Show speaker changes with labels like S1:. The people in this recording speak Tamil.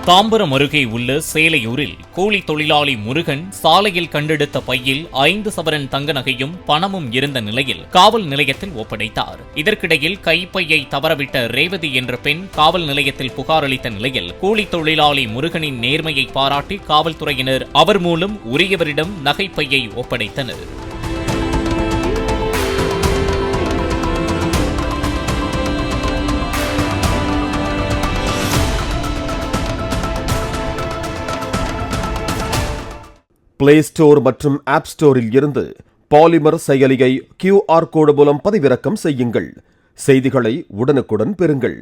S1: தாம்பரம் அருகே உள்ள சேலையூரில் கூலி தொழிலாளி முருகன் சாலையில் கண்டெடுத்த பையில் 5 சவரன் தங்க நகையும் பணமும் இருந்த நிலையில் காவல் நிலையத்தில் ஒப்படைத்தார். இதற்கிடையில் கைப்பையை தவறவிட்ட ரேவதி என்ற பெண் காவல் நிலையத்தில் புகார் அளித்த நிலையில் கூலி தொழிலாளி முருகனின் நேர்மையை பாராட்டி காவல்துறையினர் அவர் மூலம் உரியவரிடம் நகைப்பையை ஒப்படைத்தனர்.
S2: பிளே ஸ்டோர் மற்றும் ஆப் ஸ்டோரில் இருந்து பாலிமர் செயலியை QR கோடு மூலம் பதிவிறக்கம் செய்யுங்கள். செய்திகளை உடனுக்குடன் பெறுங்கள்.